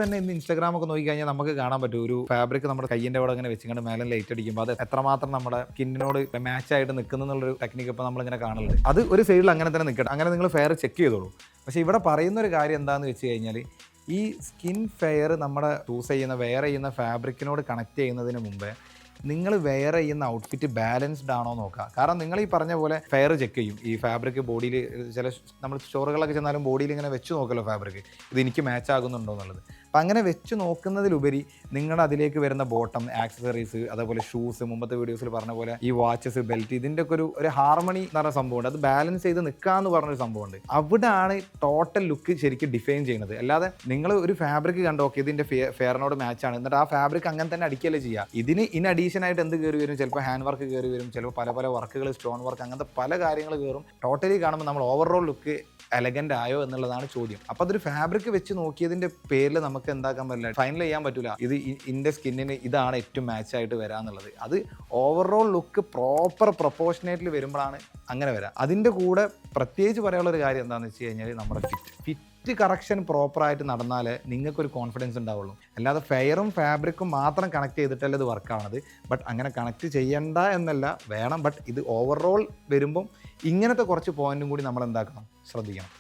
തന്നെ ഇന്ന് ഇൻസ്റ്റാഗ്രാം ഒക്കെ നോക്കി കഴിഞ്ഞാൽ നമുക്ക് കാണാൻ പറ്റും ഒരു ഫാബ്രിക് നമ്മുടെ കയ്യിൻ്റെ അവിടെ ഇങ്ങനെ വെച്ചിട്ട് മേലെ ലൈറ്റ് അടിക്കുമ്പോൾ അത് എത്രമാത്രം നമ്മുടെ സ്കിന്നിനോട് മാച്ച് ആയിട്ട് നിൽക്കുന്നുള്ളൊരു ടെക്നിക്ക് ഇപ്പോൾ നമ്മളിങ്ങനെ കാണുന്നുണ്ട്. അത് ഒരു സൈഡിൽ അങ്ങനെ തന്നെ നിൽക്കട്ടെ, അങ്ങനെ നിങ്ങൾ ഫെയർ ചെക്ക് ചെയ്തോളൂ. പക്ഷേ ഇവിടെ പറയുന്ന ഒരു കാര്യം എന്താണെന്ന് വെച്ച് കഴിഞ്ഞാൽ ഈ സ്കിൻ ഫെയർ നമ്മുടെ വെയർ ചെയ്യുന്ന ഫാബ്രിക്കിനോട് കണക്ട് ചെയ്യുന്നതിന് മുമ്പേ നിങ്ങൾ വെയർ ചെയ്യുന്ന ഔട്ട്ഫിറ്റ് ബാലൻസ്ഡ് ആണോ നോക്കുക. കാരണം നിങ്ങൾ ഈ പറഞ്ഞ പോലെ ഫെയർ ചെക്ക് ചെയ്യും. ഈ ഫാബ്രിക് ബോഡിയിൽ ചില നമ്മൾ സ്റ്റോറുകളൊക്കെ ചെന്നാലും ബോഡിയിൽ ഇങ്ങനെ വെച്ച് നോക്കല്ലോ ഫാബ്രിക്, ഇത് എനിക്ക് മാച്ച് ആകുന്നുണ്ടോ എന്നുള്ളത്. അപ്പം അങ്ങനെ വെച്ച് നോക്കുന്നതിലുപരി നിങ്ങൾ അതിലേക്ക് വരുന്ന ബോട്ടം, ആക്സസറീസ്, അതേപോലെ ഷൂസ്, മുമ്പത്തെ വീഡിയോസിൽ പറഞ്ഞ പോലെ ഈ വാച്ചസ്, ബെൽറ്റ്, ഇതിൻ്റെ ഒക്കെ ഒരു ഹാർമണി എന്ന് പറഞ്ഞ സംഭവമുണ്ട്. അത് ബാലൻസ് ചെയ്ത് നിൽക്കാമെന്ന് പറഞ്ഞൊരു സംഭവമുണ്ട്. അവിടെയാണ് ടോട്ടൽ ലുക്ക് ശരിക്കും ഡിഫൈൻ ചെയ്യുന്നത്. അല്ലാതെ നിങ്ങൾ ഒരു ഫാബ്രിക് കണ്ടോ, ഓക്കെ ഇതിൻ്റെ ഫെയറിനോട് മാച്ചാണ്, എന്നിട്ട് ആ ഫാബ്രിക് അങ്ങനെ തന്നെ അടിക്കുകയല്ലേ ചെയ്യുക. ഇതിന് ഇൻ അഡീഷൻ ആയിട്ട് എന്ത് കയറി വരും? ചിലപ്പോൾ ഹാൻഡ് വർക്ക് കയറി വരും, ചിലപ്പോൾ പല വർക്കുകൾ, സ്റ്റോൺ വർക്ക്, അങ്ങനത്തെ പല കാര്യങ്ങൾ കയറും. ടോട്ടലി കാണുമ്പോൾ നമ്മൾ ഓവറോൾ ലുക്ക് എലഗൻ്റ് ആയോ എന്നുള്ളതാണ് ചോദ്യം. അപ്പോൾ അതൊരു ഫാബ്രിക് വെച്ച് നോക്കിയതിൻ്റെ പേരിൽ നമുക്ക് എന്താക്കാൻ പറ്റില്ല, ഫൈനൽ ചെയ്യാൻ പറ്റില്ല ഇത് ഇൻ്റെ സ്കിന്നിന് ഇതാണ് ഏറ്റവും മാച്ച് ആയിട്ട് വരാന്നുള്ളത്. അത് ഓവറോൾ ലുക്ക് പ്രോപ്പർ പ്രൊപ്പോർഷനേറ്റിൽ വരുമ്പോഴാണ് അങ്ങനെ വരാം. അതിൻ്റെ കൂടെ പ്രത്യേകിച്ച് പറയാനുള്ളൊരു കാര്യം എന്താണെന്ന് വെച്ച് കഴിഞ്ഞാൽ നമ്മുടെ ഫിറ്റ് കറക്ഷൻ പ്രോപ്പറായിട്ട് നടന്നാലേ നിങ്ങൾക്കൊരു കോൺഫിഡൻസ് ഉണ്ടാവുള്ളൂ. അല്ലാതെ ഫെയറും ഫാബ്രിക്കും മാത്രം കണക്ട് ചെയ്തിട്ടല്ല ഇത് വർക്കാണത്. ബട്ട് അങ്ങനെ കണക്ട് ചെയ്യണ്ട എന്നല്ല, വേണം. ബട്ട് ഇത് ഓവറോൾ വരുമ്പം ഇങ്ങനത്തെ കുറച്ച് പോയിന്റും കൂടി നമ്മൾ എന്താക്കണം, ശ്രദ്ധിക്കണം.